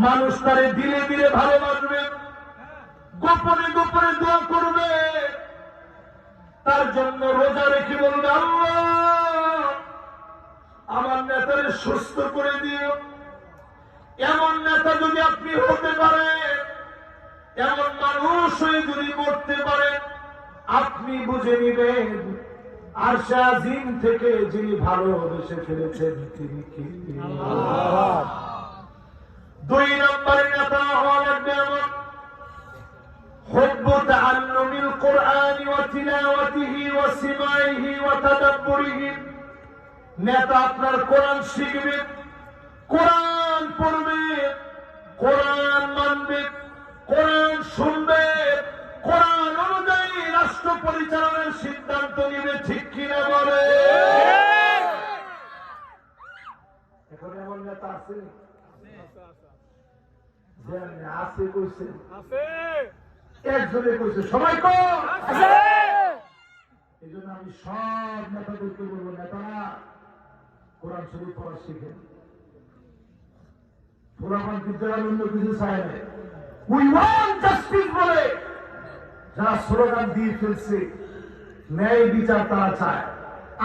মানুষ তারে দিলে দিলে ভালোবাসবে, গোপনে গোপনে দোয়া করবে, তার জন্য রোজা রেখে বলবে আল্লাহ আমার নেতারে সুস্থ করে দিও। এমন নেতা যদি আপনি হতে পারেন, এমন মানুষ হয়ে যদি মরতে পারেন, আপনি বুঝে নিবেন আরশে আজিম থেকে যিনি ভালোবেসে ফেলেছেন তিনি কি। দুই নম্বরের নেতা হওয়া লাগবে এমন হুব্বু তাআল্লুমিল কুরআনি ওয়া তিলাওয়াতিহি ওয়া সিমাইহি ওয়া তাদাব্বুরিহি। নেতা আপনার কোরআন শিখবে, কোরআন পড়বে, কোরআন মানবে, কোরআন শুনবে, কোরআন অনুযায়ী রাষ্ট্র পরিচালনার সিদ্ধান্ত নিবে। ঠিক কিনা বলে? এখন এমন নেতা আছে আছে কইছে, একজনে কইছে সবাই কর। এই জন্য আমি সব নেতাদেরকে বলবো, নেতারা কোরআন শরীফ পড়া শিখেন। পুরাপান বিদ্যালয় অন্য কিছু চায় না, উই ওয়ান্ট জাস্টিস বলে যারা স্লোগান দিয়ে ফেলছে, ন্যায় বিচার তারা চায়।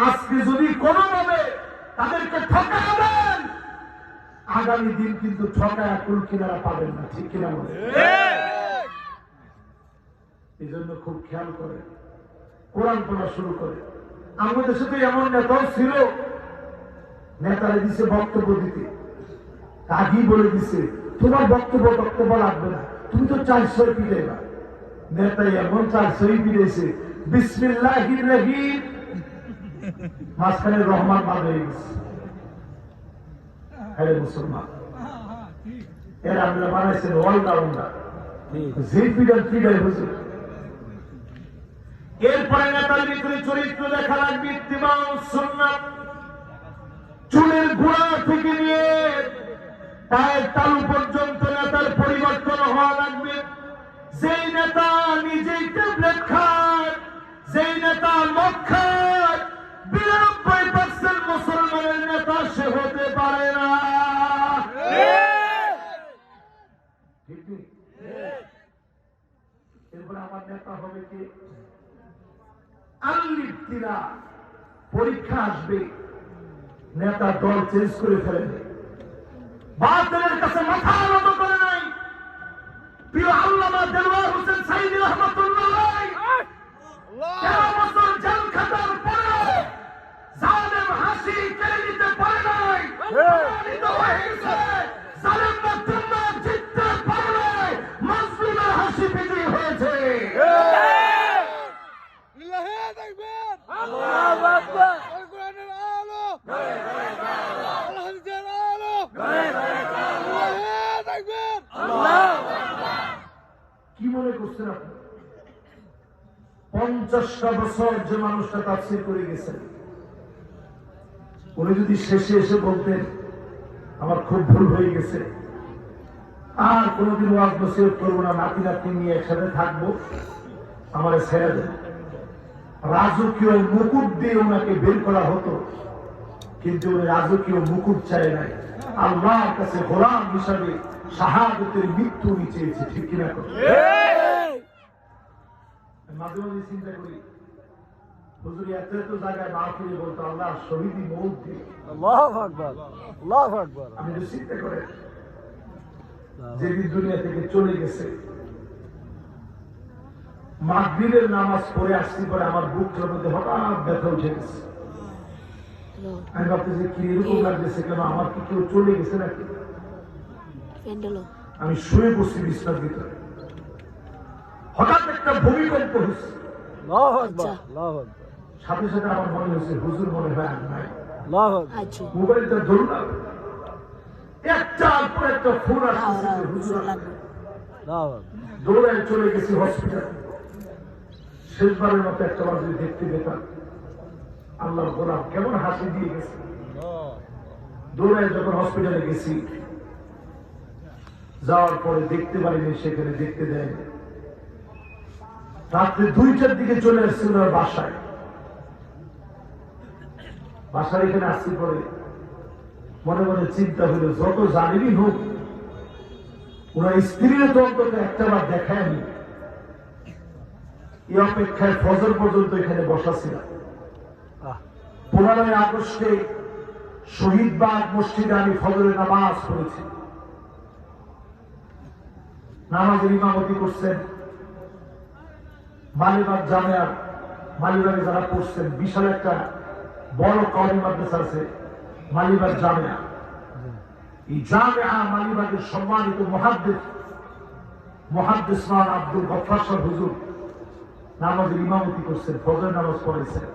আজকে যদি কোনোভাবে তাদেরকে ঠকাবেন, আগামী দিন কিন্তু ঠকায় কুল কিনারা পাবেন না। ঠিক কিনা বলে? এই জন্য খুব খেয়াল করে কোরআন পড়া শুরু করে। আমাদের সাথে এমন নেতাও ছিল, নেতারা দিছে বক্তব্য দিতে, আগেই বলে দিছে তোমার বক্তব্য লাগবে না, তুমি তো 400 পিটাইবা। নেতা এমন 400 পিটাইছে, বিসমিল্লাহির রহিম মাঝখানে রহমান বাদ হয়ে গেছে। আরে মুসলমান, এরা আমরা বানাইছেন অলরাউন্ডার, যে পিটাই হুজুর। এরপরে নেতার ভিতরে চরিত্র দেখা লাগবে ইত্তিবাউস সুন্নাহ। চুলের গোড়া থেকে নিয়ে পায়ের তালু পর্যন্ত নেতার পরিবর্তন হওয়া লাগবে। যেই নেতা নিজেই ট্যাবলেট খায়, যেই নেতা মদ খায়, 92% মুসলমানের নেতা সে হতে পারে না। এরপরে আমার নেতা হবে কি? আল-ইবতিলা, পরীক্ষা আসবে, নেতা দল চেঞ্জ করে ফেলেন, বাতিলের কাছে মাথা নত করে নাই। প্রিয় আল্লামা দেলওয়ার হোসেন সাঈদী রাহমাতুল্লাহ আলাইহি 13 বছর জেল খাটার পরেও জালেম হাসি কেড়ে নিতে পারে নাই। প্রমাণিত হয়েছে জালেমরা তোমরা জিততে পারে নাই, মাজলুমের হাসি বিজয়ী হয়েছে। আল্লাহু আকবার। কোরআনের আলো, আল হাদিসের আলো, কি মনে করছেন আপনি? 50টা বছর যে মানুষটা তাফসীর করে গেছেন, উনি যদি শেষে এসে বলতেন আমার খুব ভুল হয়ে গেছে, আর কোনোদিন ওয়াজ নসিহত করবো না, নাতি নাতি নিয়ে একসাথে থাকবো, আমার ছেড়ে দেন, রাজকীয় মুকুট দিয়ে ওনাকে বের করা হতো। কিন্তু উনি রাজকীয় মুকুট চায় নাই, আল্লাহর কাছে গোলাম হিসাবে শাহাদাতের মৃত্যু উনি চেয়েছে। ঠিক কিনা? মাঝে মাঝে চিন্তা করি, হুজুর এত এত জায়গায় মাহফিলে বলতো আল্লাহ শহীদি মৌত দিয়ে। আল্লাহু আকবার, আল্লাহু আকবার। আমি তো চিন্তা করে যে দুনিয়া থেকে চলে গেছে, মাগরিবের নামাজ পড়ে আসছি, পরে আমার বুকটার মধ্যে হঠাৎ ব্যথা উঠে গেছে। আমি ভাবতেছি কি এরকম লাগতেছে কেন, আমার কি কেউ চলে গেছে নাকি? আমি শুয়ে বসছি বিছনার ভিতরে, হঠাৎ একটা ভূমিকম্প হচ্ছে, সাথে সাথে আমার মনে হচ্ছে হুজুর মনে হয় আর নাই। মোবাইলটা ধরুন, একটার পর একটা ফোন আসছে, হুজুর দৌড়ায় চলে গেছি হসপিটাল। শেষবারের মতো একটা মানুষ দেখতে পেতাম, আল্লাহর গোলাম কেমন হাসি দিয়ে গেছে। দৌড়ায় যখন হসপিটালে গেছি, যাওয়ার পরে দেখতে পারিনি, সেখানে দেখতে দেয়নি। রাত্রে 2টার দিকে চলে আসছে ওনার বাসায়। বাসার এখানে আসতে পরে মনে মনে চিন্তা হলো, যত জানেনই হোক ওনার স্ত্রীর তো অন্তত একটা বার দেখায়নি। এই অপেক্ষায় ফজর পর্যন্ত এখানে বসা ছিল। 15 আগস্টে শহীদবাগ মসজিদে আমি ফজরের নামাজ পড়েছি। নামাজের ইমামতি করছেন মালিবাগ জামিয়ার, মালিবাগে যারা পড়ছেন, বিশাল একটা বড় কওমি মাদ্রাসা আছে মালিবাগ জামিয়া। এই জামিয়া মালিবাগের সম্মানিত মুহাদ্দিস আব্দুল গফফার সাহেব হুজুর নামাজের ইমামতি করছেন, ফজর নামাজ পড়েছেন।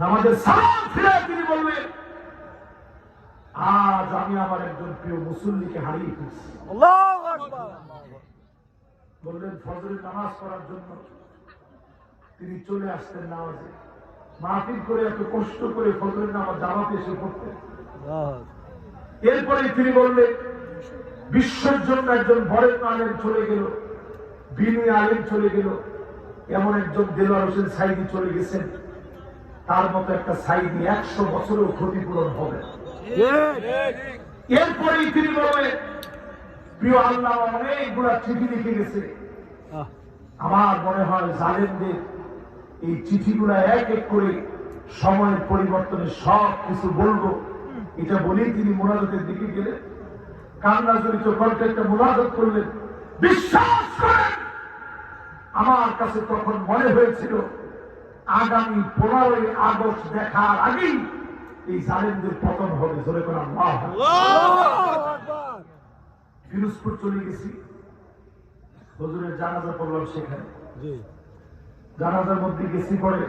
নামাজের সালাম ফিরে তিনি বললেন, আজ আমি আমার একজন প্রিয় মুসল্লিকে হারিয়ে ফেলছি। আল্লাহু আকবার। বললেন ফজরের নামাজ পড়ার জন্য তিনি চলে আসতেন নামাজে, মাহফিল করে এত কষ্ট করে ফজরের নামাজ জামাতে এসে পড়তেন। এরপরে তিনি বললেন, বিশ্বের জন্য একজন বরেণ্য আলেম চলে গেল, বিনয়ী আলেম চলে গেল, এমন একজন দেলোয়ার হোসেন সাইদি চলে গেছেন, তার মতো একটা সাইদি 100 বছরেও ক্ষতিপূরণ হবে। এরপরেই তিনি বললেন, প্রিয় আল্লাহ অনেকগুলা চিঠি লিখে গেছে, আমার মনে হয় জালেমদের এই চিঠিগুলা এক এক করে সময়ের পরিবর্তনে সব কিছু বলবো, এটা বলেই তিনি মুনাজাতের দিকে গেলেন। কান্না জড়িত কণ্ঠে একটা মুনাজাত করলেন। বিশ্বাস করেন, আমার কাছে তখন মনে হয়েছিল আগামী 15 আগস্ট দেখার আগেই এই জালেমদের পতন হবে। জোরে করে আল্লাহু আকবার। ফিরোজপুর চলে গেছি, হুজুরের জানাজা পড়লাম সেখানে। জানাজার মধ্যে গেছি পরে